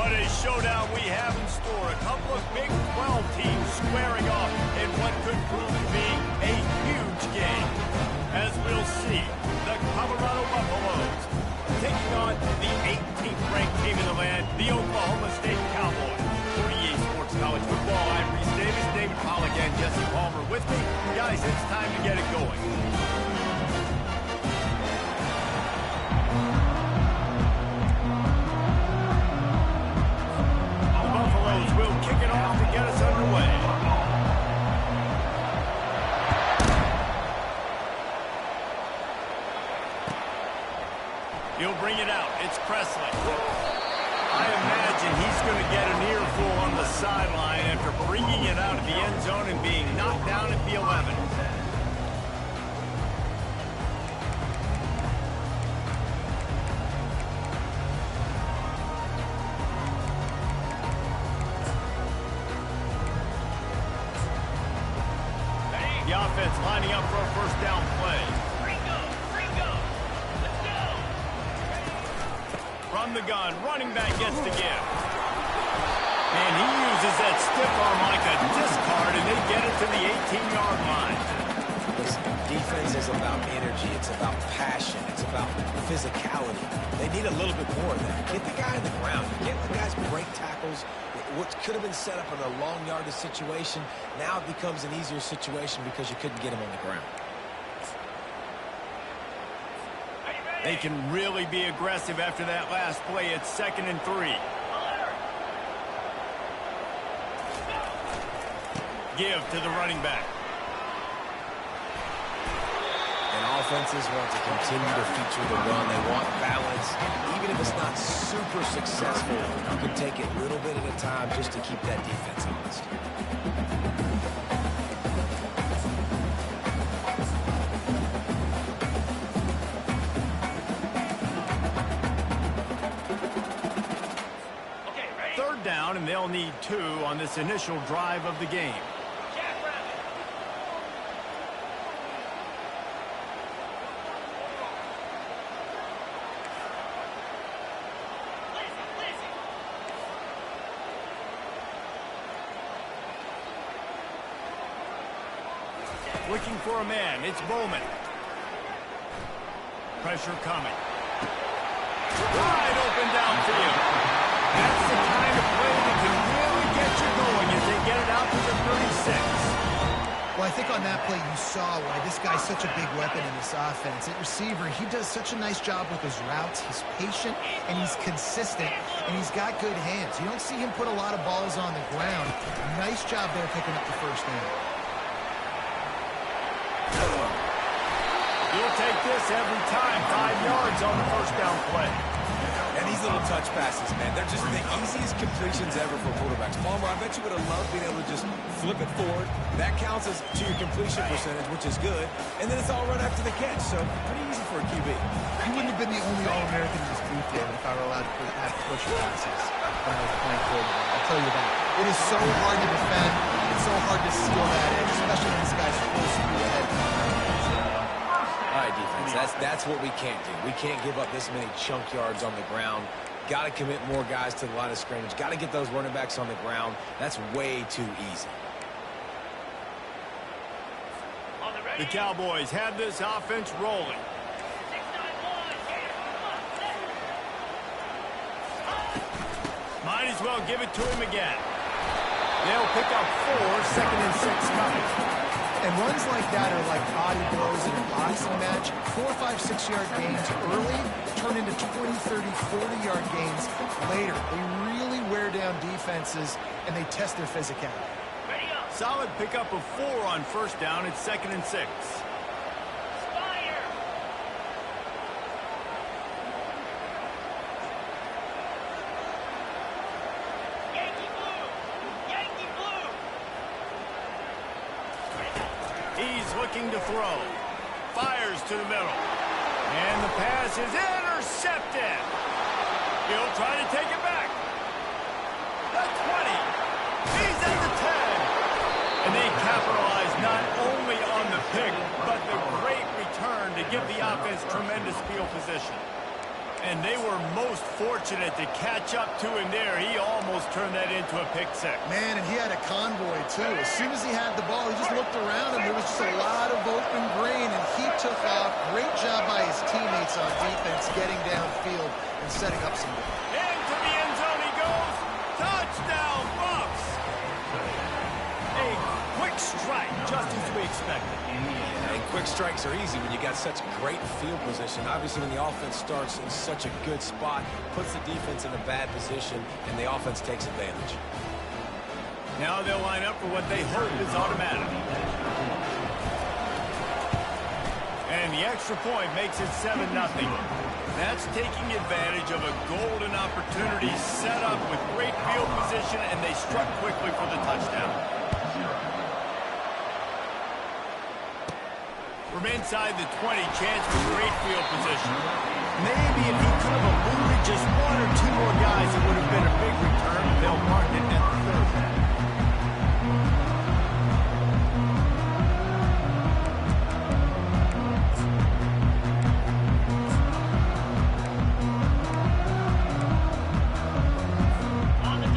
What a showdown we have in store. A couple of Big 12 teams squaring off in what could prove to be a huge game. As we'll see, the Colorado Buffaloes taking on the 18th ranked team in the land, the Oklahoma State Cowboys. For EA Sports College Football, I'm Reese Davis, David Pollack, and Jesse Palmer with me. Guys, it's time to get it going. Will kick it off to get us underway. He'll bring it out. It's Presley. I imagine he's going to get an earful on the sideline after bringing it out of the end zone and being knocked down at the 11. The offense lining up for a first down play. Let's go. From the gun, running back gets to give. And he uses that stiff arm like a discard, and they get it to the 18-yard line. Listen, defense is about energy. It's about passion. It's about physicality. They need a little bit more of that. Get the guy on the ground. Get the guys break tackles. What could have been set up in a long yardage situation, now it becomes an easier situation because you couldn't get him on the ground. They can really be aggressive after that last play. It's 2nd and 3. Give to the running back. And offenses want to continue to feature the run. They want balance. Even if it's not super successful, you can take it a little bit at a time just to keep that defense honest. Third down, and they'll need 2 on this initial drive of the game. Looking for a man. It's Bowman. Pressure coming. Wide open downfield. That's the kind of play that can really get you going as they get it out to the 36. Well, I think on that play you saw why this guy's such a big weapon in this offense. At receiver, he does such a nice job with his routes. He's patient, and he's consistent, and he's got good hands. You don't see him put a lot of balls on the ground. Nice job there picking up the first down. You'll take this every time. 5 yards on the first down play. And these little touch passes, man, they're just the easiest completions ever for quarterbacks. Palmer, I bet you would have loved being able to just flip it forward. That counts as to your completion percentage, which is good. And then it's all run after the catch, so pretty easy for a QB. He wouldn't have been the only All-American in this booth, David, if I were allowed to have push passes when I was playing quarterback. I'll tell you that. It is so hard to defend. It's so hard to steal that edge, especially when this guy's full speed ahead. All right, defense, that's what we can't do. We can't give up this many chunk yards on the ground. Got to commit more guys to the line of scrimmage. Got to get those running backs on the ground. That's way too easy. The Cowboys have this offense rolling. Might as well give it to him again. They'll pick up 4, 2nd and 6 coming. And runs like that are like body blows in a boxing match. 4, 5, 6-yard gains early turn into 20, 30, 40-yard gains later. They really wear down defenses, and they test their physicality. Solid pickup of 4 on first down. It's 2nd and 6. He's looking to throw. Fires to the middle. And the pass is intercepted. He'll try to take it back. The 20. He's at the 10. And they capitalize not only on the pick, but the great return to give the offense tremendous field position. And they were most fortunate to catch up to him there. He almost turned that into a pick six. Man, and he had a convoy, too. As soon as he had the ball, he just looked around, and there was just a lot of open green, and he took off. Great job by his teammates on defense, getting downfield and setting up some. Into the end zone he goes. Touchdown, Bucs. A quick strike, just as we expected. And quick strikes are easy when you got such great field position. Obviously, when the offense starts in such a good spot, puts the defense in a bad position, and the offense takes advantage. Now they'll line up for what they hope is automatic. And the extra point makes it 7-0. That's taking advantage of a golden opportunity set up with great field position, and they struck quickly for the touchdown. From inside the 20, chance for great field position. Maybe if he could have eluded just one or two more guys, it would have been a big return. They'll mark it at the 30.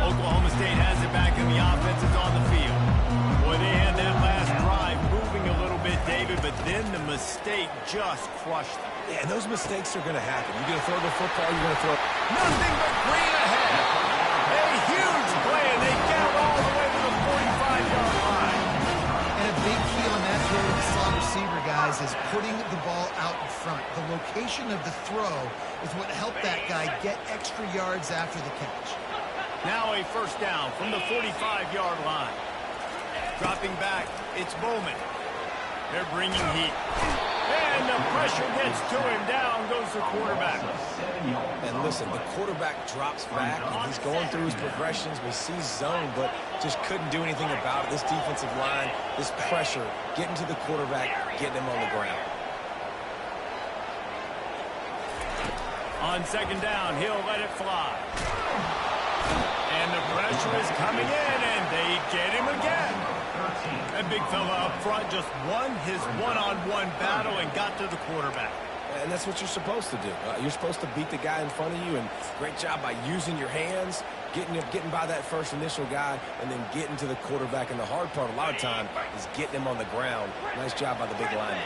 Oklahoma State has it back, and the offense is on the field. Boy, they had that last drive moving a little bit, David, but then the mistake just crushed them. Yeah, and those mistakes are going to happen. You're going to throw the football, you're going to throw. Nothing but green ahead. A huge play, and they get it all the way to the 45-yard line. And a big key on that throw to the slot receiver, guys, is putting the ball out in front. The location of the throw is what helped that guy get extra yards after the catch. Now a first down from the 45-yard line. Dropping back, it's Bowman. They're bringing heat. And the pressure gets to him. Down goes the quarterback. And listen, the quarterback drops back, and he's going through his progressions. We see zone, but just couldn't do anything about it. This defensive line, this pressure, getting to the quarterback, getting him on the ground. On second down, he'll let it fly. And the pressure is coming in, and they get him again. That big fella up front just won his one-on-one battle and got to the quarterback. And that's what you're supposed to do. You're supposed to beat the guy in front of you, and great job by using your hands, getting by that first initial guy, and then getting to the quarterback. And the hard part a lot of time is getting him on the ground. Nice job by the big lineman.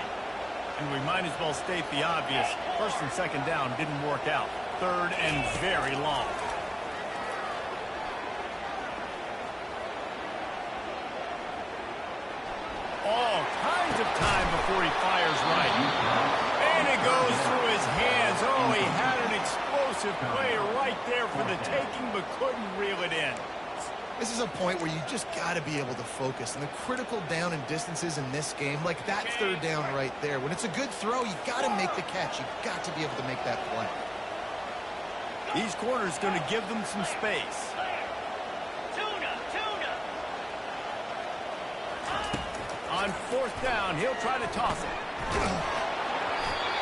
And we might as well state the obvious. First and second down didn't work out. Third and very long. All kinds of time before he fires right. And it goes through his hands. Oh, he had an explosive play right there for the taking, but couldn't reel it in. This is a point where you just got to be able to focus. And the critical down and distances in this game, like that third down right there, when it's a good throw, you got to make the catch. You got to be able to make that play. These corners going to give them some space. On fourth down, he'll try to toss it.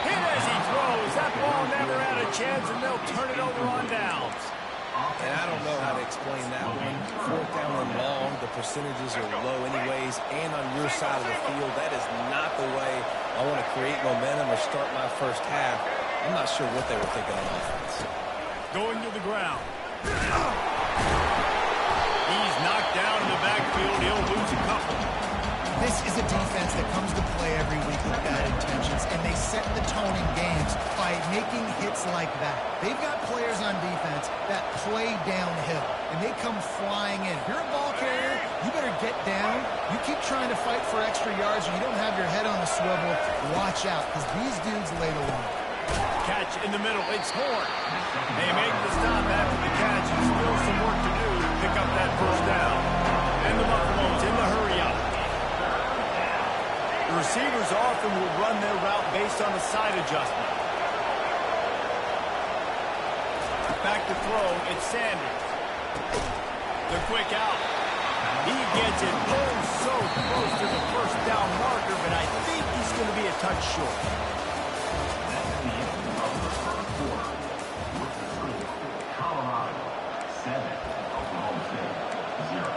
Hit as he throws. That ball never had a chance, and they'll turn it over on downs. And I don't know how to explain that one. Fourth down and long, the percentages are low anyways, and on your side of the field, that is not the way I want to create momentum or start my first half. I'm not sure what they were thinking on offense. Going to the ground. He's knocked down in the backfield. He'll lose a couple. This is a defense that comes to play every week with bad intentions, and they set the tone in games by making hits like that. They've got players on defense that play downhill, and they come flying in. If you're a ball carrier, you better get down. You keep trying to fight for extra yards, or you don't have your head on the swivel. Watch out, because these dudes lay the line. Catch in the middle. It's Horn. They make the stop after the catch, and still some work to do to pick up that first down. And the Buffaloes in the hurry up. The receivers often will run their route based on a side adjustment. Back to throw, it's Sanders. The quick out. He gets it so close to the first down marker, but I think he's going to be a touch short. Colorado 7, Oklahoma State 0.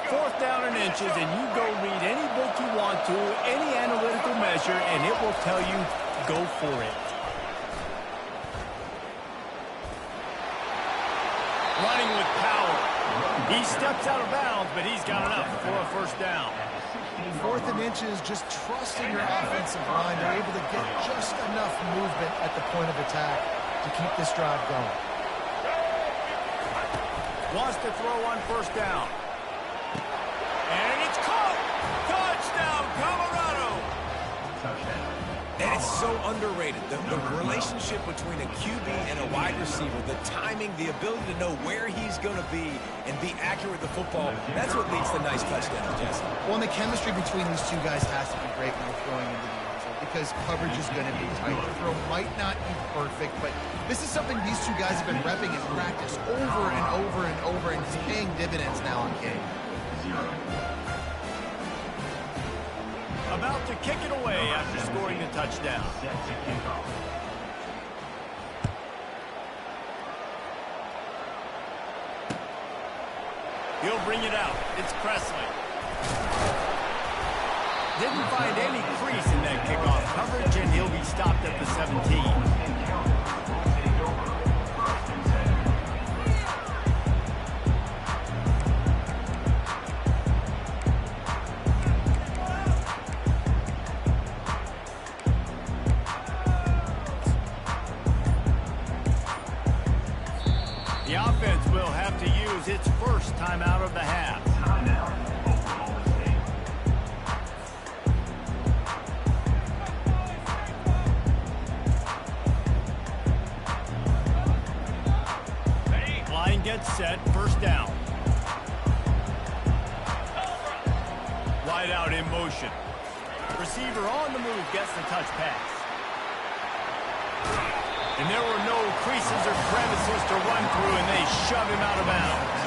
4th down and inches, and you go read any book you want to, any analytical measure, and it will tell you, go for it. Running with power. He steps out of bounds, but he's got enough for a 1st down. 4th and inches, just trusting your offensive line. They're able to get just enough movement at the point of attack to keep this drive going. Wants to throw on 1st down. And it's caught! Touchdown, Colorado! And it's so underrated. The relationship between a QB and a wide receiver, the timing, the ability to know where he's going to be and be accurate with the football, that's what leads to nice touchdowns, Jesse. Well, and the chemistry between these two guys has to be great when they're throwing into the end zone because coverage is going to be tight. The throw might not be perfect, but this is something these two guys have been repping in practice over and over and over, and it's paying dividends now in game. About to kick it away after scoring the touchdown. Set to kick off. He'll bring it out. It's Presley. Didn't find any crease in that kickoff coverage, and he'll be stopped at the 17. The offense will have to use its 1st timeout of the half. Timeout, Oklahoma State. Line gets set, 1st down. Wide out in motion. Receiver on the move gets the touch pass. And there were no creases or crevices to run through, and they shoved him out of bounds.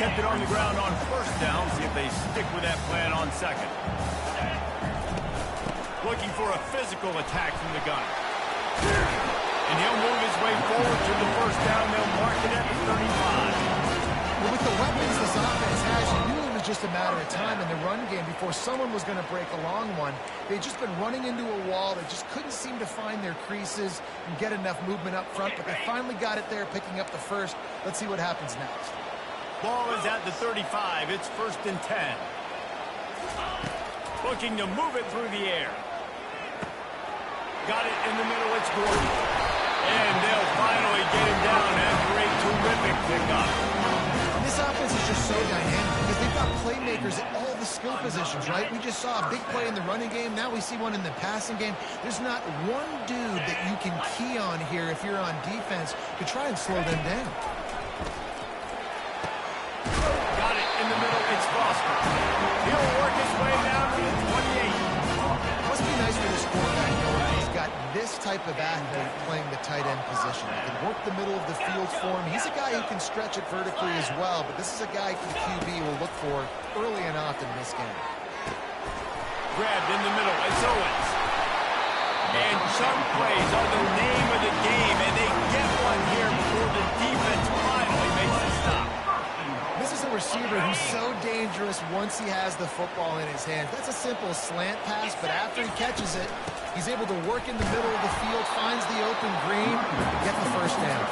Kept it on the ground on 1st down. See if they stick with that plan on 2nd. Looking for a physical attack from the gun. And he'll move his way forward to the 1st down. They'll mark it at the 35. Well, with the weapons this offense has, you knew it was just a matter of time in the run game before someone was going to break a long one. They'd just been running into a wall. They just couldn't seem to find their creases and get enough movement up front, but they finally got it there, picking up the 1st. Let's see what happens next. Ball is at the 35. It's 1st and 10. Looking to move it through the air. Got it in the middle. It's Gordon. And they'll finally get him down after a terrific pickup. This offense is just so dynamic because they've got playmakers at all the skill positions, right? We just saw a big play in the running game. Now we see one in the passing game. There's not one dude that you can key on here if you're on defense to try and slow them down. Got it in the middle. It's Foster. He'll work his way down to the 28. Must be nice for this quarterback knowing he's got this type of athlete playing the tight end position. He can work the middle of the field for him. He's a guy who can stretch it vertically as well, but this is a guy the QB will look for early and often in this game. Grabbed in the middle. It's Owens. And chunk plays are the name of the game, and they get one here before the defense finally makes the stop. This is a receiver who's so dangerous once he has the football in his hands. That's a simple slant pass, but after he catches it, he's able to work in the middle of the field, finds the open green, get the 1st down.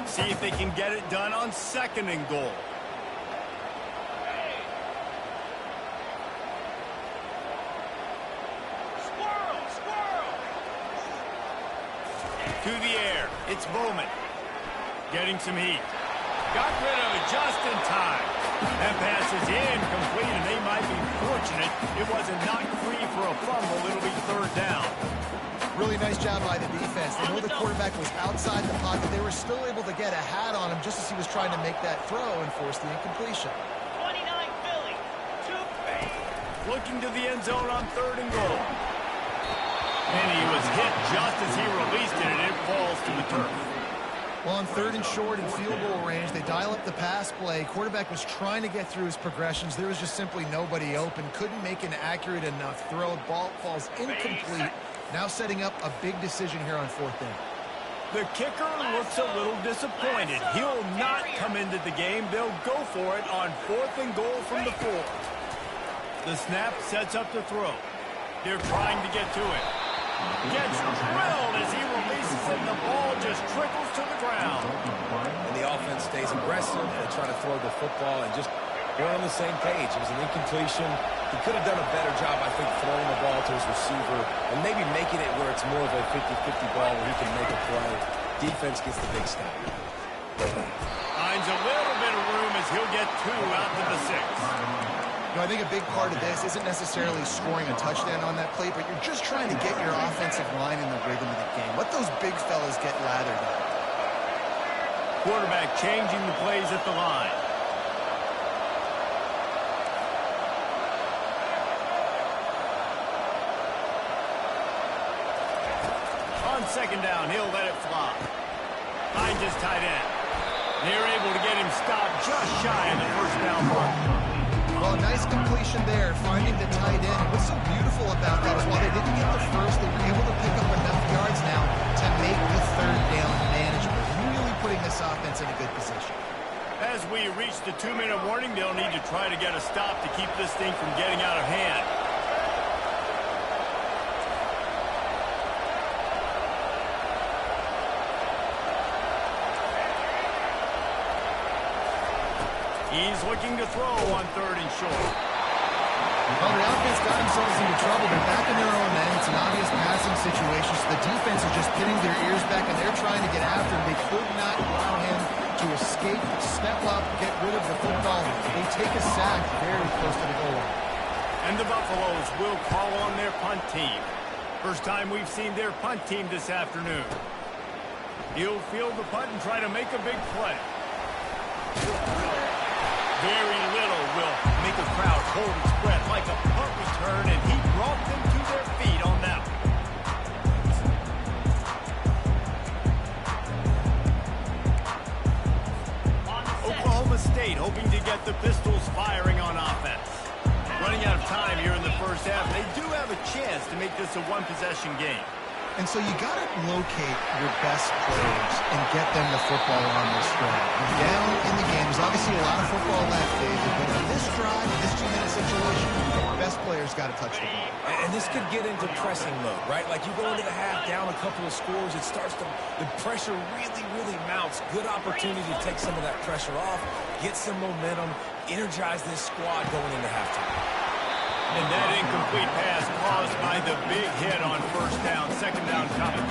See if they can get it done on 2nd and goal. To the air. It's Bowman. Getting some heat. Got rid of it just in time. That pass is incomplete, and they might be fortunate it wasn't knocked free for a fumble. It'll be 3rd down. Really nice job by the defense. They know the quarterback was outside the pocket. They were still able to get a hat on him just as he was trying to make that throw and force the incompletion. 29 Philly. 2 Looking to the end zone on 3rd and goal. And he was hit just as he released it, and it falls to the turf. Well, on 3rd and short in field goal range, they dial up the pass play. Quarterback was trying to get through his progressions. There was just simply nobody open. Couldn't make an accurate enough throw. Ball falls incomplete. Now setting up a big decision here on 4th down. The kicker looks a little disappointed. He'll not come into the game. They'll go for it on 4th and goal from the 4. The snap sets up the throw. They're trying to get to it. Gets drilled as he releases it. The ball just trickles to the ground. And the offense stays aggressive. They try to throw the football and just we're on the same page. It was an incompletion. He could have done a better job, I think, throwing the ball to his receiver and maybe making it where it's more of a 50-50 ball where he can make a play. Defense gets the big stop. Finds a little bit of room as he'll get 2 out to the 6. I think a big part of this isn't necessarily scoring a touchdown on that play, but you're just trying to get your offensive line in the rhythm of the game. Let those big fellas get lathered up. Quarterback changing the plays at the line. On 2nd down, he'll let it fly. Finds his tight end. They're able to get him stopped just shy of the 1st down mark. Well, nice completion there, finding the tight end. What's so beautiful about that is while they didn't get the first, they were able to pick up enough yards now to make the 3rd down manageable. Really putting this offense in a good position. As we reach the 2-minute warning, they'll need to try to get a stop to keep this thing from getting out of hand. He's looking to throw on 3rd and short. Well, the offense got themselves into trouble. They're back in their own end. It's an obvious passing situation, so the defense is just pinning their ears back, and they're trying to get after him. They could not allow him to escape, step up, get rid of the football. They take a sack very close to the goal line. And the Buffaloes will call on their punt team. First time we've seen their punt team this afternoon. He'll field the punt and try to make a big play. Very little will make a crowd hold its breath like a punt return, and he brought them to their feet on that one. Oklahoma State hoping to get the Pistols firing on offense. Running out of time here in the 1st half, they do have a chance to make this a 1-possession game. And so you got to locate your best players and get them the football on this drive. You're down in the game. There's obviously a lot of football left, David, but on this drive, this 2-minute situation, the best players got to touch the ball. And this could get into pressing mode, right? Like you go into the half down a couple of scores, it starts to, the pressure really mounts. Good opportunity to take some of that pressure off, get some momentum, energize this squad going into halftime. And that incomplete pass caused by the big hit on 1st down, 2nd down coming.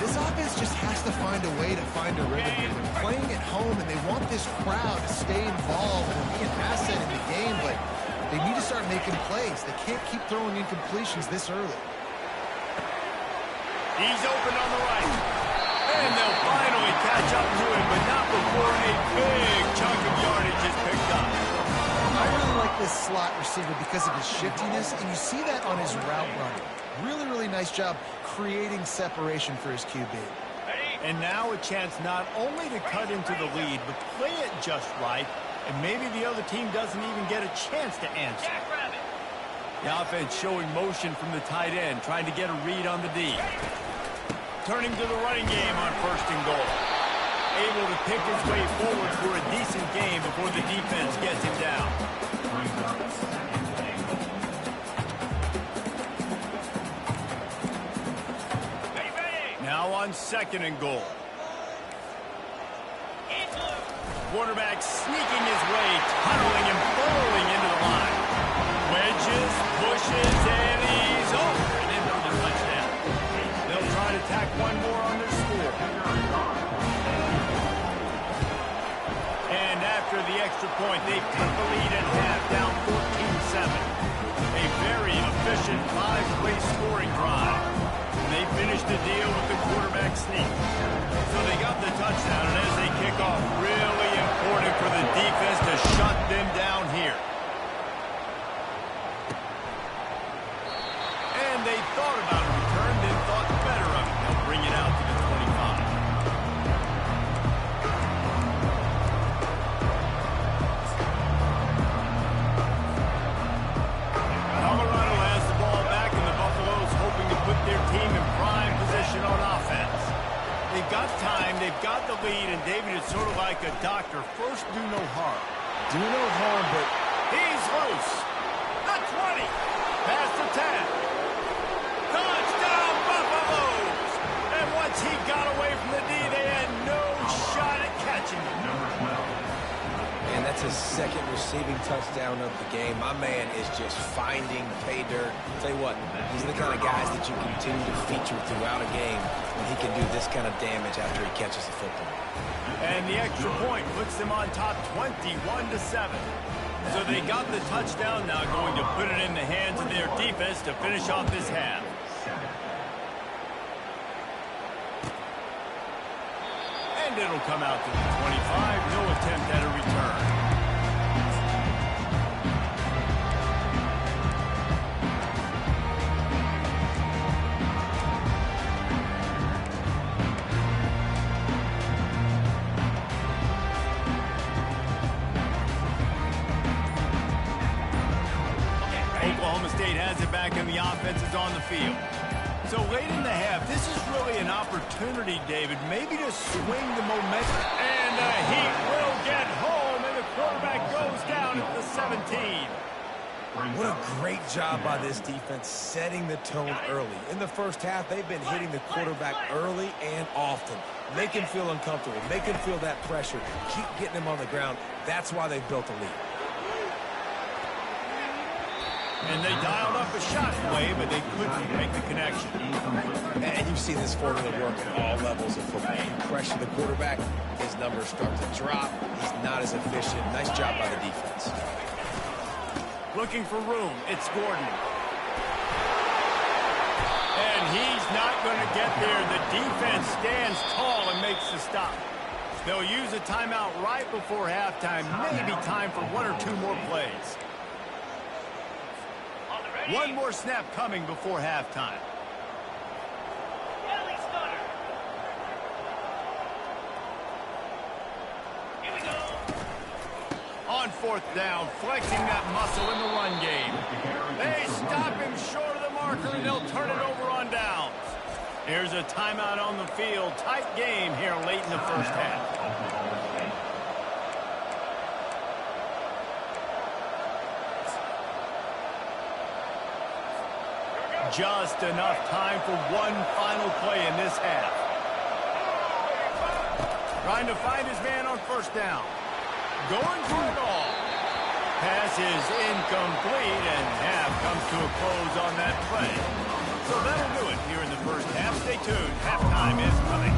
This offense just has to find a way to find a rhythm here. They're playing at home, and they want this crowd to stay involved and be an asset in the game, but they need to start making plays. They can't keep throwing incompletions this early. He's open on the right. And they'll finally catch up to him, but not before a big chunk of yardage is picked up. I really like this slot receiver because of his shiftiness, and you see that on his route running. Really nice job creating separation for his QB. And now a chance not only to cut into the lead, but play it just right, and maybe the other team doesn't even get a chance to answer. The offense showing motion from the tight end, trying to get a read on the D. Turning to the running game on 1st and goal. Able to pick his way forward for a decent game before the defense gets him down. Now on 2nd and goal. Quarterback sneaking his way, tunneling and burrowing into the line. Wedges, pushes, and he's over and in for the touchdown. They'll try to tack one more on their score. And after the extra point, they've cut the lead in half, down 14-7. A very efficient 5-play scoring drive. They finished the deal with the quarterback sneak. So they got the touchdown, and as they kick off, really important for the defense to shut them down here. And they thought about a return, then thought better of it. They'll bring it out to the 25. Colorado has the ball back, and the Buffaloes hoping to put their team in prime position on offense. They've got like a doctor. First, do no harm. Do no harm, but He's loose. The 20. Past the 10. Touchdown, Buffaloes! And once he got away from the D, they had no shot at catching him. Number 12. and that's his second receiving touchdown of the game. My man is just finding pay dirt. Tell you what, he's the kind of guys that you continue to feature throughout a game when he can do this kind of damage after he catches the football. And the extra point puts them on top 21-7. So they got the touchdown, now going to put it in the hands of their defense to finish off this half. And it'll come out to the 25. No attempt at a return. Oklahoma State has it back and the offense is on the field. So late in the half, this is really an opportunity, David, maybe to swing the momentum. And the Heat will get home, and the quarterback goes down at the 17. What a great job by this defense setting the tone early. In the first half, they've been hitting the quarterback early and often. Make him feel uncomfortable. Make him feel that pressure. Keep getting him on the ground. That's why they've built a lead. And they dialed up a shot play, but they couldn't make the connection. And you've seen this formula work at all levels of football. You pressure the quarterback, his numbers start to drop. He's not as efficient. Nice job by the defense. Looking for room. It's Gordon. And he's not going to get there. The defense stands tall and makes the stop. They'll use a timeout right before halftime. Maybe time for one or two more plays. One more snap coming before halftime. Kelly Stunner. Here we go. On fourth down, flexing that muscle in the run game. They stop him short of the marker, and they'll turn it over on downs. Here's a timeout on the field. Tight game here late in the first half. Just enough time for one final play in this half. Trying to find his man on first down. Going for it all. Pass is incomplete, and half comes to a close on that play. So that'll do it here in the first half. Stay tuned. Halftime is coming.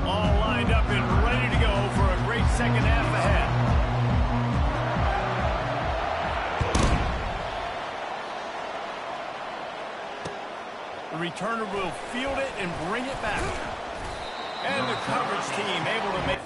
All lined up and ready to go for a great second half ahead. The returner will field it and bring it back. And the coverage team able to make...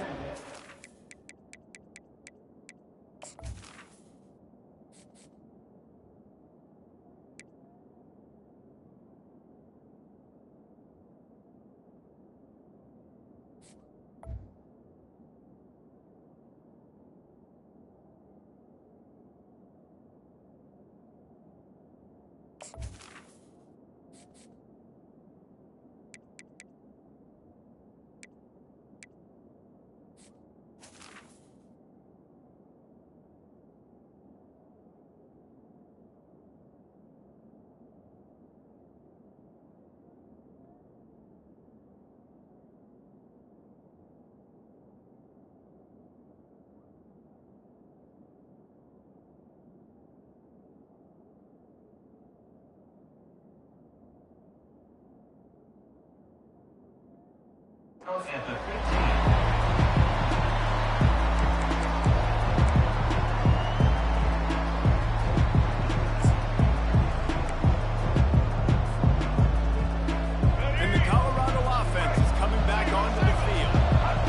At the 15. And the Colorado offense is coming back onto the field.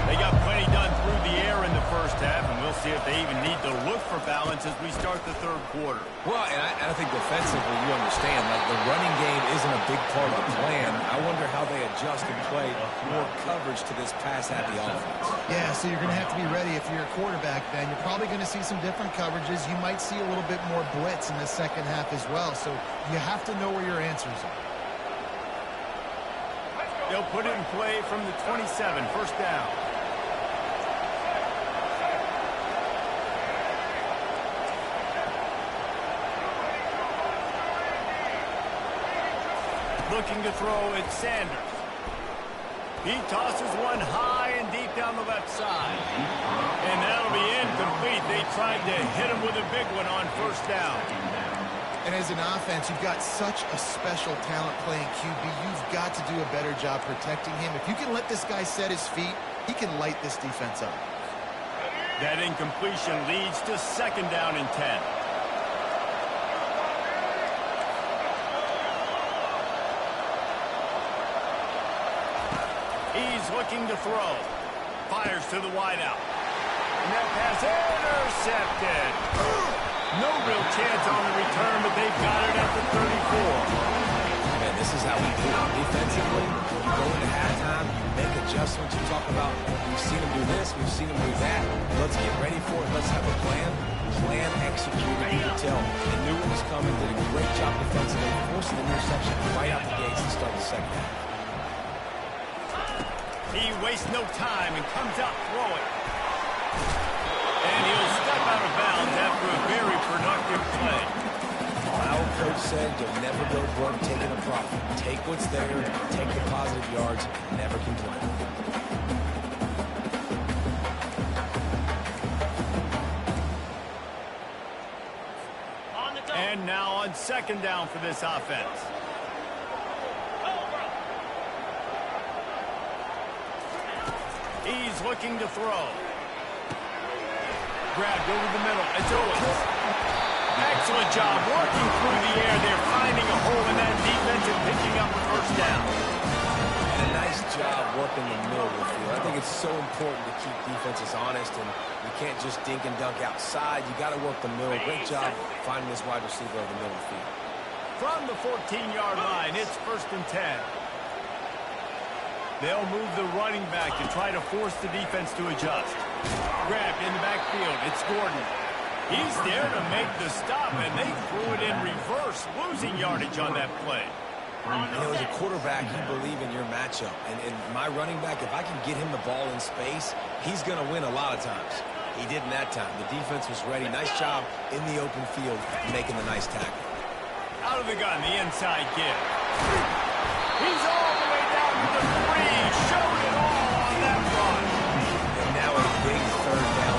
They got plenty done through the air in the first half, and we'll see if they even need to look for balance as we start the third quarter. Well, and I think defensively, you understand, like the running game isn't a big part of the plan. I wonder how they adjust and play more coverage to this pass-happy offense. Yeah, so you're going to have to be ready if you're a quarterback, Ben. You're probably going to see some different coverages. You might see a little bit more blitz in the second half as well. So you have to know where your answers are. Let's go. They'll put it in play from the 27, first down. Looking to throw, it's Sanders. He tosses one high and deep down the left side. And that'll be incomplete. They tried to hit him with a big one on first down. And as an offense, you've got such a special talent playing QB. You've got to do a better job protecting him. If you can let this guy set his feet, he can light this defense up. That incompletion leads to second down and 10. He's looking to throw. Fires to the wideout. And that pass intercepted. No real chance on the return, but they've got it at the 34. Man, this is how we do it defensively. You go into halftime, you make adjustments. You talk about, we've seen them do this, we've seen them do that. Let's get ready for it. Let's have a plan. Plan executed. You can tell. They knew it was coming, did a great job defensively, forcing the interception right out the gates to start the second half. He wastes no time and comes out throwing. And he'll step out of bounds after a very productive play. Our coach said you'll never go broke taking a profit. Take what's there, take the positive yards, never complain. And now on second down for this offense. He's looking to throw. Grabbed over the middle. It's Owens. Excellent job working through the air. They're finding a hole in that defense and picking up a first down. And a nice job working the middle of the field. I think it's so important to keep defenses honest, and you can't just dink and dunk outside. You got to work the middle. Great job finding this wide receiver over the middle of the field. From the 14-yard line, it's first and 10. They'll move the running back to try to force the defense to adjust. Grabbed in the backfield. It's Gordon. He's there to make the stop, and they threw it in reverse, losing yardage on that play. You know, as a quarterback, you believe in your matchup. And my running back, if I can get him the ball in space, he's going to win a lot of times. He did in that time. The defense was ready. Nice job in the open field making the nice tackle. Out of the gun, the inside give. He's all the way down to the 3. Showed it all on that run. And now a big third down.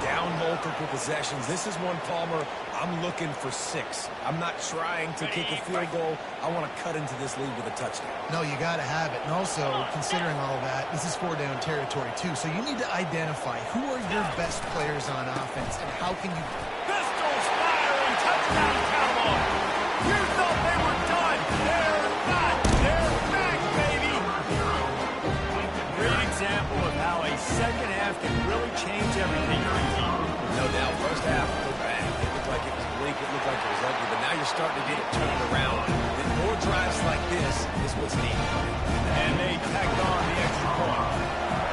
Down multiple possessions. This is one, Palmer, I'm looking for 6. I'm not trying to kick a field goal. I want to cut into this lead with a touchdown. No, you got to have it. And also, considering all of that, this is 4-down territory, too. So you need to identify who are your best players on offense and how can you... Pistols firing, touchdown Cowboys. You thought they were done. They're not. They're back, baby. Great example of how a second half can really change everything. No doubt. First half, looked bad. It looked like it was bleak. It looked like it was ugly. But now you're starting to get it turned around. And more drives like this is what's needed. And they tacked on the extra point.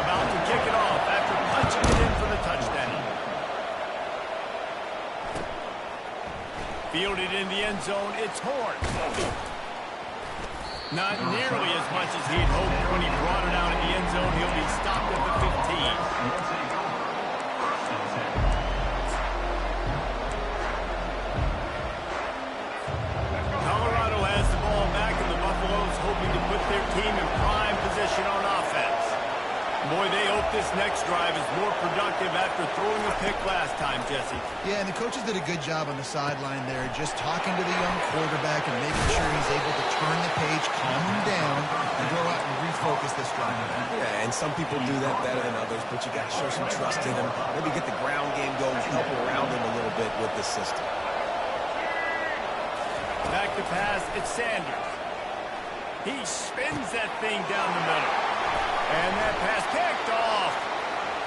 About to kick it off after punching it in for the touchdown. Fielded in the end zone, it's Horn. Not nearly as much as he'd hoped when he brought it out in the end zone. He'll be stopped at the 15. Colorado has the ball back, and the Buffaloes hoping to put their team in prime position on offense. Boy, they hope this next drive is more productive after throwing a pick last time, Jesse. Yeah, and the coaches did a good job on the sideline there, just talking to the young quarterback and making sure he's able to turn the page, calm him down, and go out and refocus this drive. Yeah, and some people do that better than others, but you got to show some trust in him. Maybe get the ground game going, help around him a little bit with this system. Back to pass, it's Sanders. He spins that thing down the middle. And that pass picked off.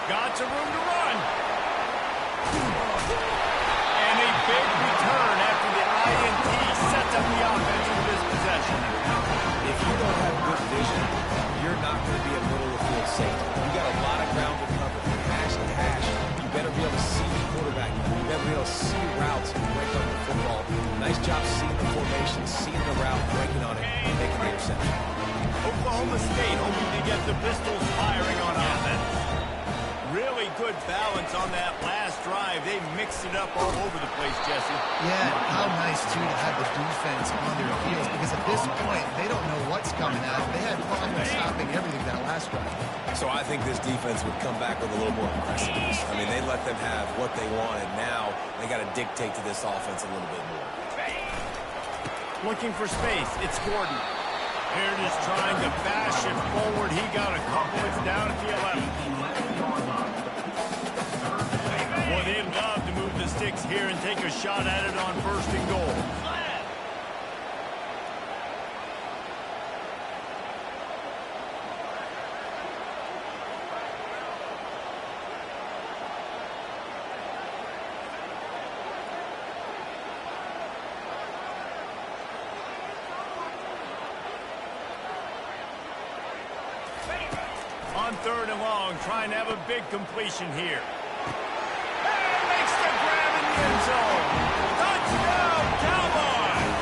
Got some room to run. And a big return after the INT sets up the offense for this possession. If you don't have good vision, you're not going to be a middle-of-the-field safety. You got a lot of ground to cover from hash to hash. You better be able to see the quarterback. You better be able to see routes and break on the football. Nice job seeing the formation, seeing the route, breaking on it, and making the interception. Oklahoma Oklahoma State hoping to get the Pistols firing on offense. Really good balance on that last drive. They mixed it up all over the place, Jesse. Yeah, how nice, too, to have the defense on their heels, because at this point, they don't know what's coming at them. They had problems stopping everything that last drive. So I think this defense would come back with a little more aggressiveness. I mean, they let them have what they wanted. Now they got to dictate to this offense a little bit more. Looking for space. It's Gordon. Here it is trying to bash it forward. He got a couple. It's down at the 11. Boy, they'd love to move the sticks here and take a shot at it on 1st and goal. On 3rd and long, trying to have a big completion here. And makes the grab in the end zone. Touchdown, Cowboys!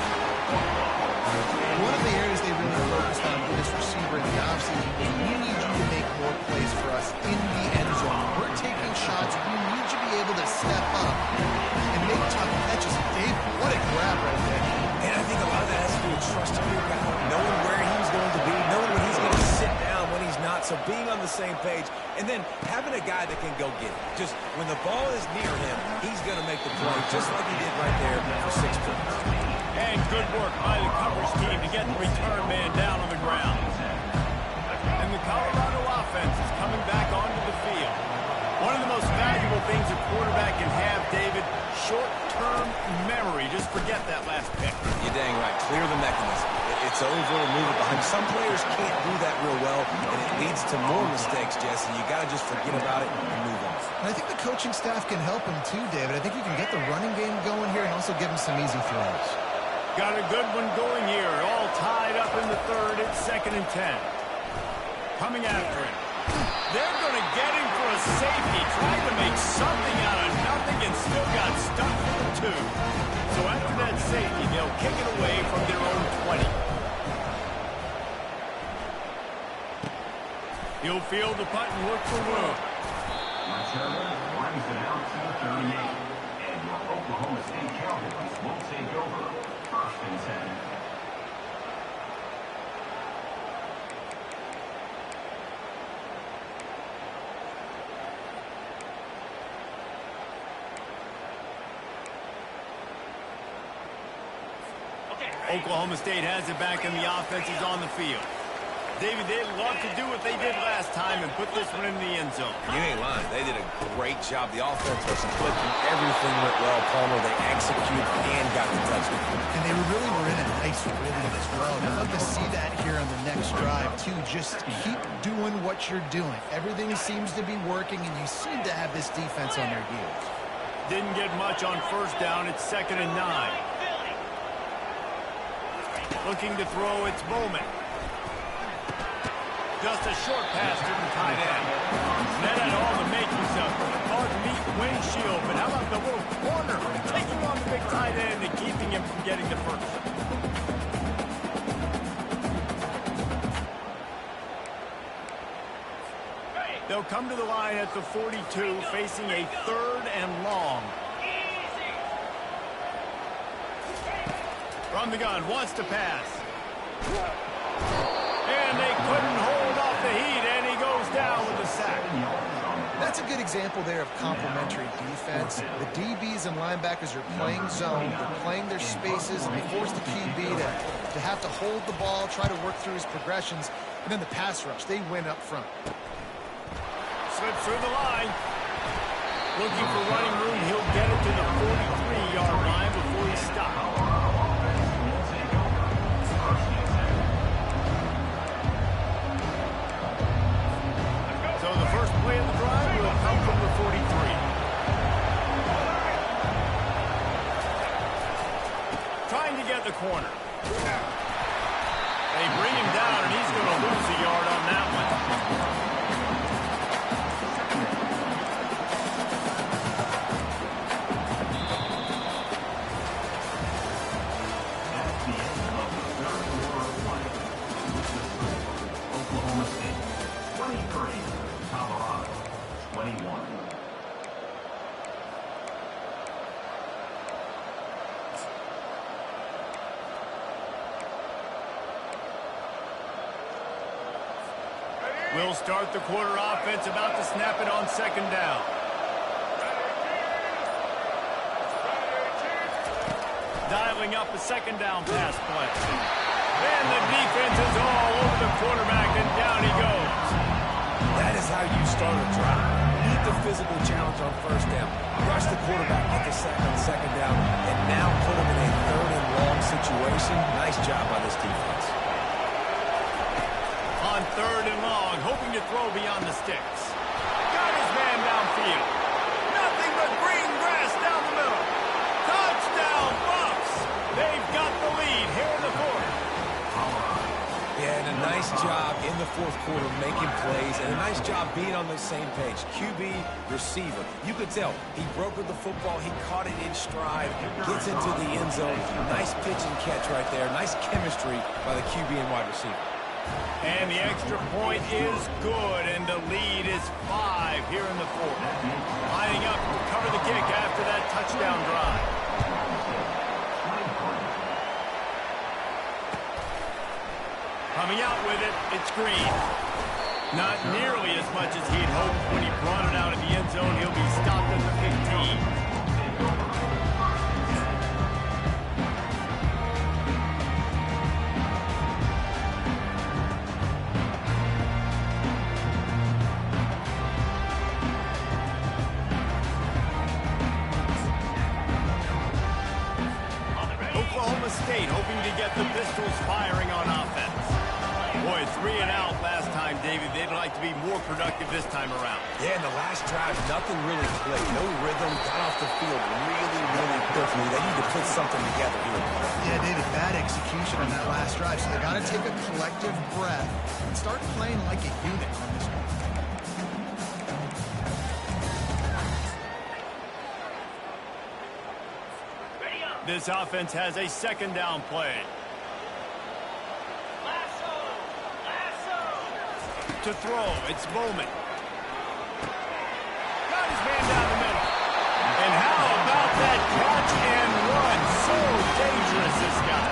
One of the areas they really focused on for this receiver in the offseason is we need you to make more plays for us in the end zone. We're taking shots. We need you to be able to step up and make tough catches. Dave, what a grab right there. And I think a lot of that has to do with trusting your guy, knowing where he's going to be, knowing when he's going to sit down, when he's not. So being on the same page, and then having a guy that can go get it. Just when the ball is near him, he's going to make the play, just like he did right there for 6 points. And good work by the coverage team to get the return man down on the ground. And the Colorado offense is coming back onto the field. One of the most valuable things a quarterback can have, David, short-term memory. Just forget that last pick. You're dang right. Clear the mechanism. It's over and move it behind. Some players can't do that real well, and it leads to more mistakes, Jesse. You got to just forget about it and move on. And I think the coaching staff can help him too, David. I think you can get the running game going here and also give him some easy throws. Got a good one going here. All tied up in the 3rd. It's 2nd and 10. Coming after it. They're going to get him for a safety. Tried to make something out of nothing and still got stuck for the 2. So after that safety, they'll kick it away from their own 20. He'll field the punt and look for room. Montana brings it out to the 38. And your Oklahoma State Cowboys will take over 1st and 10. Oklahoma State has it back and the offense is on the field. David, they'd love to do what they did last time and put this one in the end zone. You ain't lying. They did a great job. The offense was clicking. Everything went well, Palmer. They executed and got the touchdown. And they really were in a nice rhythm as well. I'd love to see that here on the next drive, too. Just keep doing what you're doing. Everything seems to be working, and you seem to have this defense on their heels. Didn't get much on 1st down. It's 2nd and 9. Looking to throw, it's Bowman. Just a short pass to the tight end. That had all the makings of hard meat windshield, but how about the little corner taking on the big tight end and keeping him from getting the 1st? They'll come to the line at the 42, facing a 3rd and long. From the gun, wants to pass. And they couldn't hold off the heat, and he goes down with a sack. That's a good example there of complementary defense. The DBs and linebackers are playing zone, they're playing their spaces, and they force the QB to have to hold the ball, try to work through his progressions, and then the pass rush, they win up front. Slips through the line. Looking for running room, he'll get it to the 43-yard line before he stops. First play of the drive will come from the 43. Trying to get the corner. They bring him down, and he's going to lose a yard on that one. 21. We'll start the quarter offense, about to snap it on second down. Dialing up a second down pass play. And the defense is all over the quarterback, and down he goes. That is how you start a drive. Beat the physical challenge on first down. Rush the quarterback, get the sack on second down, and now put him in a third and long situation. Nice job by this defense. On third and long, hoping to throw beyond the sticks. Got his man downfield. Nothing but green grass down the middle. Touchdown, Bucks! They've got the lead here in the fourth. Yeah, and a nice job in the fourth quarter making plays, and a nice job being on the same page. QB, receiver. You could tell he brokered the football, he caught it in stride, gets into the end zone. Nice pitch and catch right there. Nice chemistry by the QB and wide receiver. And the extra point is good, and the lead is 5 here in the fourth. Lining up to cover the kick after that touchdown drive. Coming out with it, it's Green. Not nearly as much as he'd hoped when he brought it out of the end zone. He'll be stopped at the 15. Oklahoma State hoping to get the Pistols firing on offense. Boy, 3 and out last time, David. They'd like to be more productive this time around. Yeah, in the last drive, nothing really clicked. No rhythm, got off the field really, really quickly. They need to put something together here. Yeah, David, bad execution on that last drive, so they got to take a collective breath and start playing like a unit on this one. This offense has a second down play. To throw, it's Bowman. Got his man down the middle. And how about that catch and run? So dangerous, this guy.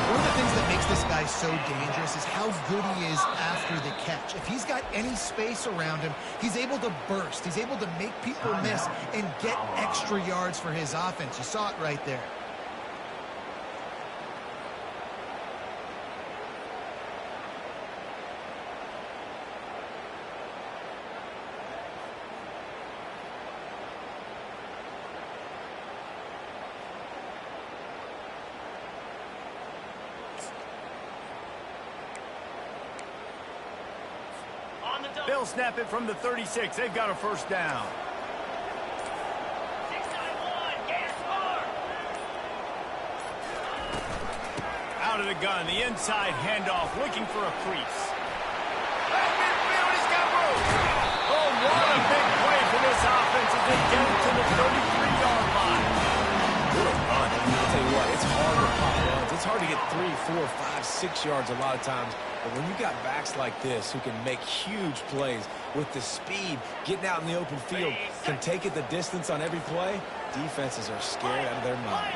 One of the things that makes this guy so dangerous is how good he is after the catch. If he's got any space around him, he's able to burst. He's able to make people miss and get extra yards for his offense. You saw it right there. They'll snap it from the 36. They've got a first down. 691, gas bar. Out of the gun, the inside handoff, looking for a crease. Back midfield, he's got room. Oh, what a big play for this offense as they get it to the 33-yard line. What a run. I'll tell you what, it's hard to pop runs. It's hard to get 3, 4, 5, 6 yards a lot of times. But when you got backs like this who can make huge plays with the speed, getting out in the open field, can take it the distance on every play, defenses are scared out of their mind.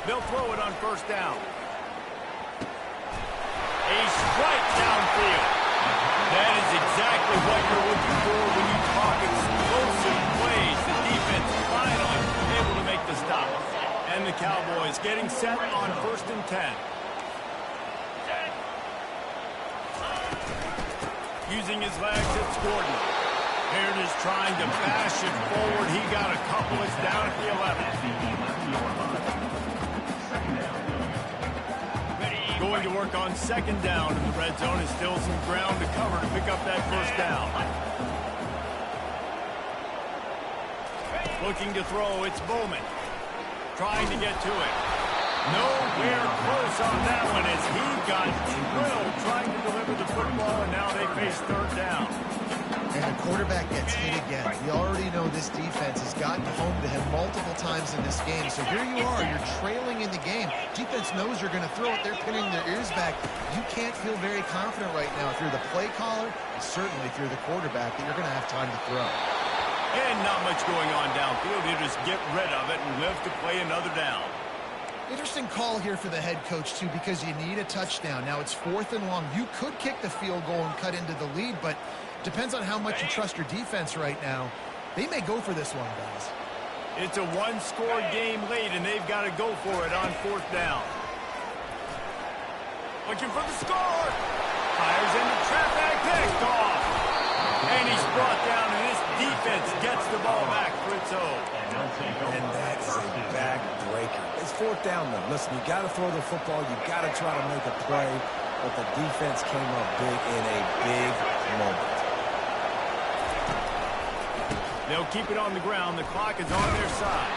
They'll throw it on first down. A strike downfield. That is exactly what you're looking for when you talk explosive plays. The defense finally able to make the stop. And the Cowboys getting set on 1st and 10. Using his legs, it's Gordon. Baird is trying to bash it forward. He got a couple. It's down at the 11. Going to work on second down in the red zone. Is still some ground to cover to pick up that first down. Looking to throw, it's Bowman. Trying to get to it. Nowhere close on that one as he got drilled trying to deliver the football, and now they face third down. And the quarterback gets hit again. We already know this defense has gotten home to him multiple times in this game. So here you are, you're trailing in the game. Defense knows you're going to throw it. They're pinning their ears back. You can't feel very confident right now if you're the play caller, and certainly if you're the quarterback, that you're going to have time to throw. And not much going on downfield. You just get rid of it and live to play another down. Interesting call here for the head coach, too, because you need a touchdown. Now it's 4th and long. You could kick the field goal and cut into the lead, but depends on how much you trust your defense right now. They may go for this one, guys. It's a one-score game late, and they've got to go for it on 4th down. Looking for the score. Fires into traffic, picked off. And he's brought down, and his defense gets the ball back for its own. And that is a back-breaker. It's 4th down, though. Listen, you got to throw the football. You got to try to make a play. But the defense came up big in a big moment. They'll keep it on the ground. The clock is on their side.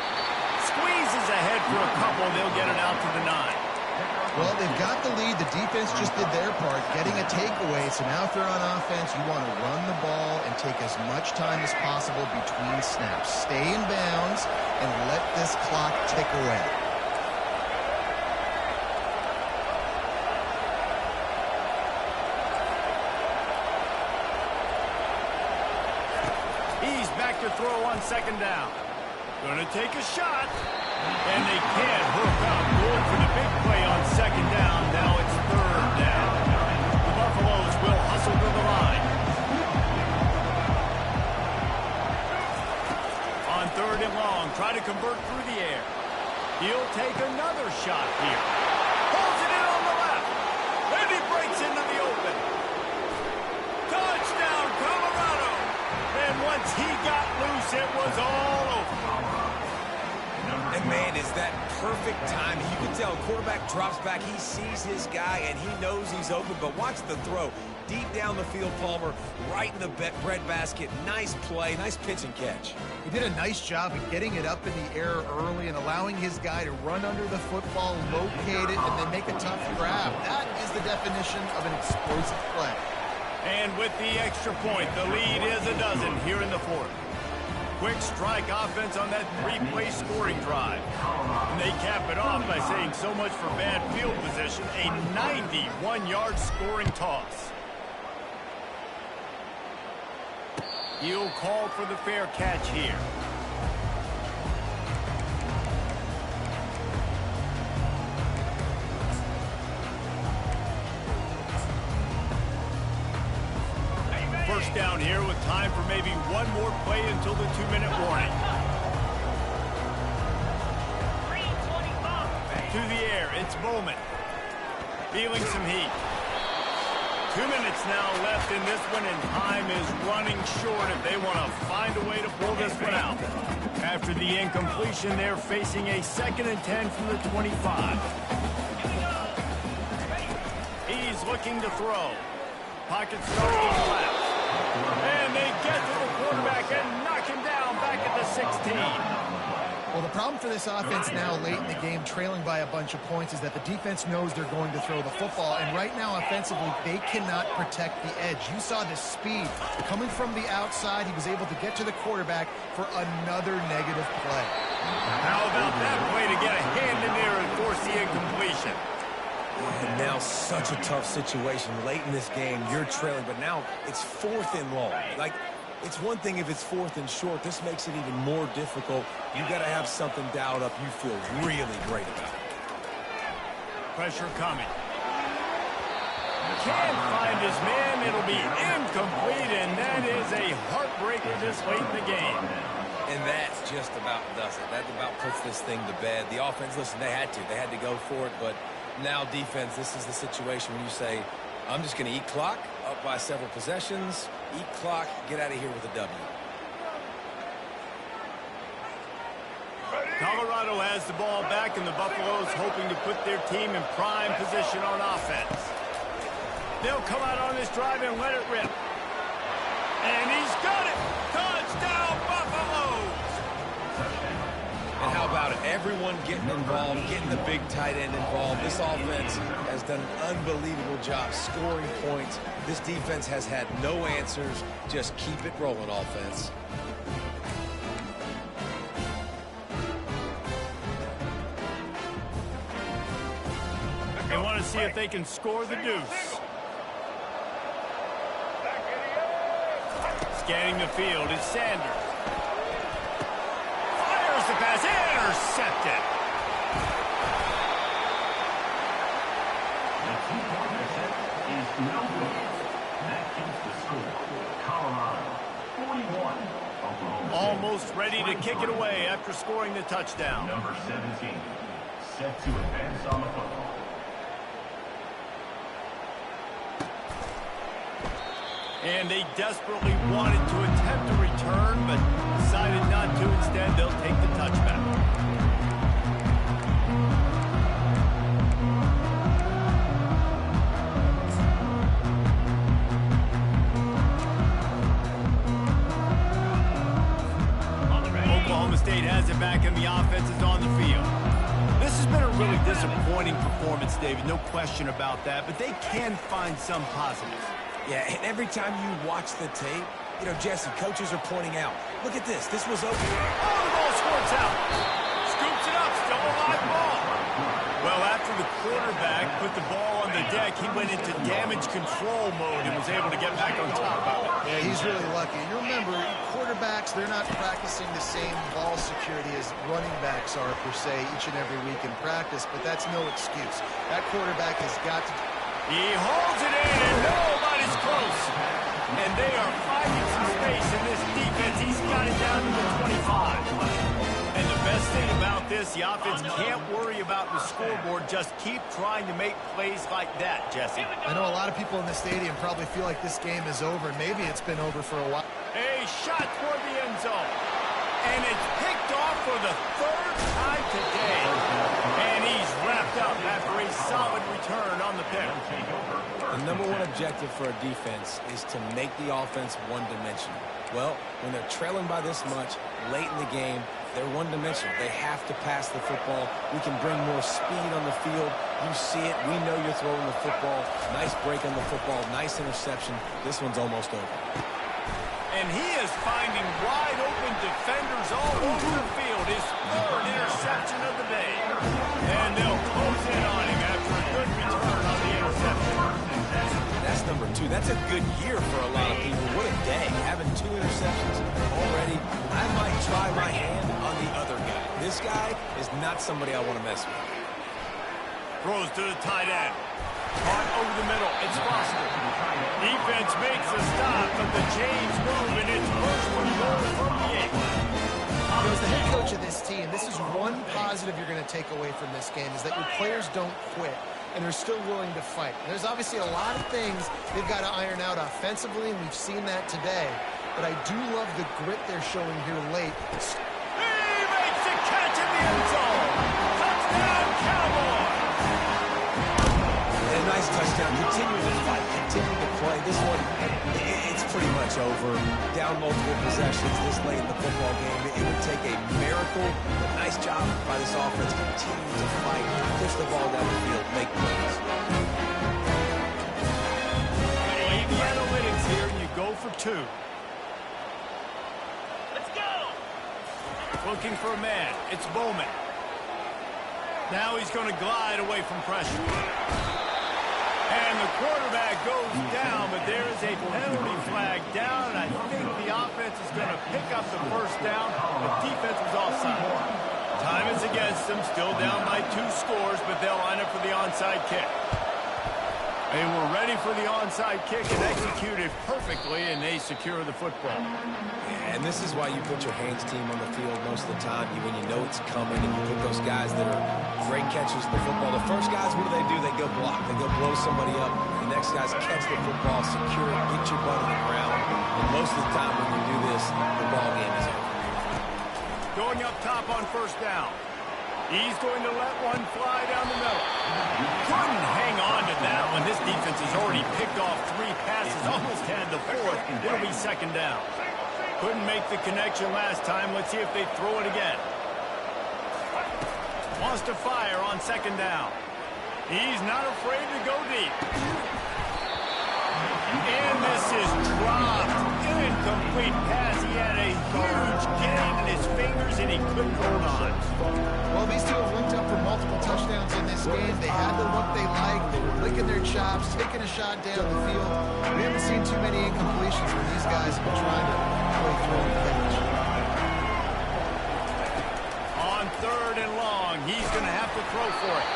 Squeezes ahead for a couple. They'll get it out to the 9. Well, they've got the lead. The defense just did their part, getting a takeaway. So now if they're on offense, you want to run the ball and take as much time as possible between snaps. Stay in bounds and let this clock tick away. He's back to throw on 2nd down. Gonna take a shot. And they can't hook up. Going for the big play on 2nd down. Now it's 3rd down. The Buffaloes will hustle to the line. On 3rd and long, try to convert through the air. He'll take another shot here. Pulls it in on the left. And he breaks into the open. Touchdown, Colorado. And once he got loose, it was all over. And, man, is that perfect timing. You can tell quarterback drops back. He sees his guy, and he knows he's open. But watch the throw. Deep down the field, Palmer, right in the bread basket. Nice play, nice pitch and catch. He did a nice job of getting it up in the air early and allowing his guy to run under the football, locate it, and then make a tough grab. That is the definition of an explosive play. And with the extra point, the lead is a dozen here in the 4th. Quick strike offense on that 3-play scoring drive. And they cap it off by saying so much for bad field position, a 91-yard scoring toss. He'll call for the fair catch here. First down here with time for maybe one more play until the 2-minute warning. To the air, it's Bowman. Feeling some heat. 2 minutes now left in this one, and time is running short if they want to find a way to pull this one out. After the incompletion, they're facing a 2nd and 10 from the 25. He's looking to throw. Pocket starts to the left. And they get to the quarterback and knock him down back at the 16. Well, the problem for this offense now late in the game, trailing by a bunch of points, is that the defense knows they're going to throw the football. And right now, offensively, they cannot protect the edge. You saw the speed. Coming from the outside, he was able to get to the quarterback for another negative play. How about that play to get a hand in there and force the incompletion? And now such a tough situation. Late in this game, you're trailing, but now it's 4th and long. Like, it's one thing if it's 4th and short. This makes it even more difficult. You got to have something dialed up you feel really great about. Pressure coming. Can't find his man. It'll be incomplete, and that is a heartbreaker this late in the game. And that just about does it. That about puts this thing to bed. The offense, listen, they had to go for it, but now defense, this is the situation when you say, I'm just going to eat clock, up by several possessions, eat clock, get out of here with a W. Colorado has the ball back, and the Buffaloes hoping to put their team in prime position on offense. They'll come out on this drive and let it rip. And he's got it! Touchdown, Buffaloes! And How about it? Everyone getting involved, getting the big tight end involved. This offense has done an unbelievable job scoring points. This defense has had no answers. Just keep it rolling, offense. They want to see if they can score the deuce. Scanning the field is Sanders. Fires the pass, intercepted. The two-point attempt is no good. That keeps the score. Colorado, 41. Oklahoma State. Almost ready to kick it away after scoring the touchdown. Number 17, set to advance on the football. And they desperately wanted to attempt a return, but decided not to. Instead, they'll take the touchback. Oklahoma State has it back, and the offense is on the field. This has been a really disappointing performance, David. No question about that, but they can find some positives. Yeah, and every time you watch the tape, you know, Jesse, coaches are pointing out, look at this. This was open. Oh, the ball squirts out. Scoops it up. Still a live ball. Well, after the quarterback put the ball on the deck, he went into damage control mode and was able to get back on top of it. Yeah, he's really lucky. You remember, quarterbacks, they're not practicing the same ball security as running backs are, per se, each and every week in practice, but that's no excuse. That quarterback has got to... He holds it in, and nobody's close. And they are finding some space in this defense. He's got it down to the 25. And the best thing about this, the offense can't worry about the scoreboard. Just keep trying to make plays like that, Jesse. I know a lot of people in the stadium probably feel like this game is over. Maybe it's been over for a while. A shot toward the end zone. And it's picked off for the third time today. And he's wrapped up after a solid return on the pick. The number one objective for a defense is to make the offense one-dimensional. Well, when they're trailing by this much late in the game, they're one-dimensional. They have to pass the football. We can bring more speed on the field. You see it. We know you're throwing the football. Nice break on the football. Nice interception. This one's almost over. And he is finding wide open defenders all over the field. His third interception of the day. And they'll close in on him after a good return on the interception. That's number 2. That's a good year for a lot of people. What a day. Having 2 interceptions already. I might try my hand on the other guy. This guy is not somebody I want to mess with. Throws to the tight end. Caught over the middle. It's Foster. Defense makes a stop, but the chains move, and it's first and goal from the 8. As the head coach of this team, this is one positive you're going to take away from this game, is that your players don't quit, and they're still willing to fight. There's obviously a lot of things they've got to iron out offensively, and we've seen that today. But I do love the grit they're showing here late. He makes the catch in the end zone. Touchdown, Cowboys. A nice touchdown. Continue to fight. Continue to play. This one, it's pretty much over. Down multiple possessions this late in the football game. It would take a miracle. A nice job by this offense. Continue to fight. Push the ball down the field. Make plays. Leave the analytics here, and you go for 2. Let's go. Looking for a man. It's Bowman. Now he's going to glide away from pressure. And the quarterback goes down, but there is a penalty flag down, and I think the offense is going to pick up the first down. The defense was offside. Time is against them, still down by 2 scores, but they'll line up for the onside kick. They were ready for the onside kick and executed perfectly, and they secure the football. Yeah, and this is why you put your hands team on the field most of the time when you know it's coming, and you put those guys that are great catchers of the football. The first guys, what do? They go block. They go blow somebody up. The next guys catch the football, secure it, get your butt on the ground. And most of the time when you do this, the ball game is over. Going up top on first down. He's going to let one fly down the middle. Couldn't hang on to that one. This defense has already picked off 3 passes, almost had the 4th. It'll be second down. Couldn't make the connection last time. Let's see if they throw it again. Wants to fire on second down. He's not afraid to go deep. And this is dropped. Incomplete pass. He had a huge gain in his fingers, and he couldn't hold on. Well, these two have linked up for multiple touchdowns in this game. They had the look they liked. They were licking their chops, taking a shot down the field. We haven't seen too many incompletions when these guys have been trying to play through the pitch. On 3rd and long, he's going to have to throw for it.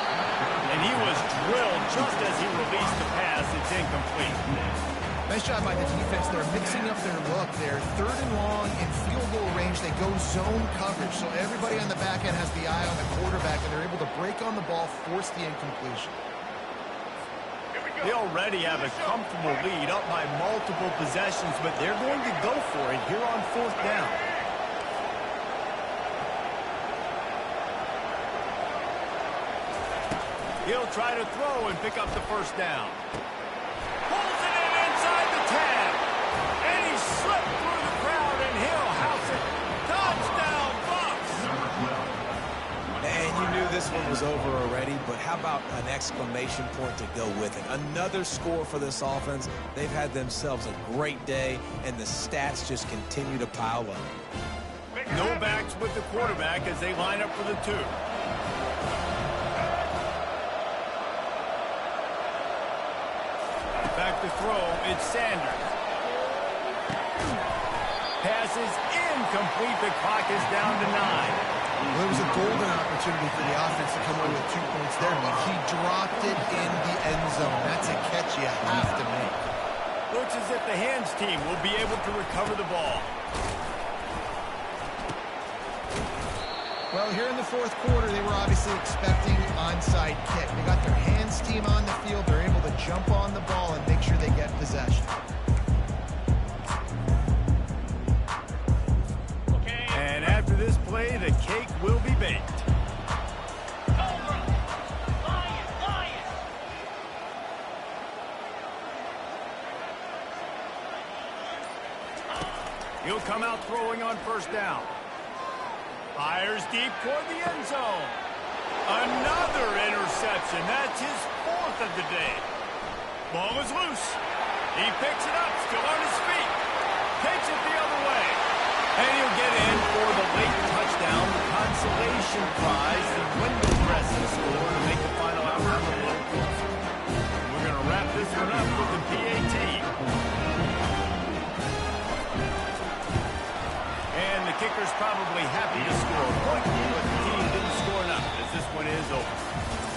And he was drilled just as he released the pass. It's incomplete. Nice job by the defense. They're mixing up their look. They're 3rd and long in field goal range. They go zone coverage. So everybody on the back end has the eye on the quarterback, and they're able to break on the ball, force the incompletion. They already have a comfortable lead up by multiple possessions, but they're going to go for it here on 4th down. He'll try to throw and pick up the 1st down. Pulls it in inside the 10. And he slipped through the crowd, and he'll house it. Touchdown, Bucs! And you knew this one was over already, but how about an exclamation point to go with it? Another score for this offense. They've had themselves a great day, and the stats just continue to pile up. No backs with the quarterback as they line up for the 2. Back to throw, it's Sanders. Pass is incomplete. The clock is down to 9. Well, it was a golden opportunity for the offense to come away with 2 points there, but he dropped it in the end zone. That's a catch you have to make. Looks as if the hands team will be able to recover the ball. Well, here in the 4th quarter, they were obviously expecting onside kick. They got their hands team on the field. They're able to jump on the ball and make sure they get possession. Okay. And after this play, the cake will be baked. He'll come out throwing on 1st down. Fires deep toward the end zone. Another interception. That's his 4th of the day. Ball is loose. He picks it up, still on his feet. Takes it the other way. And he'll get in for the late touchdown, the consolation prize, the window dressing score to make the final outcome a little closer. We're going to wrap this one up with the PAT. And the kicker's probably happy to score a point, but the team didn't score enough as this one is over.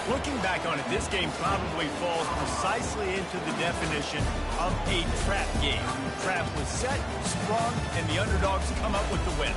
Looking back on it, this game probably falls precisely into the definition of a trap game. Trap was set, sprung, and the underdogs come up with the win.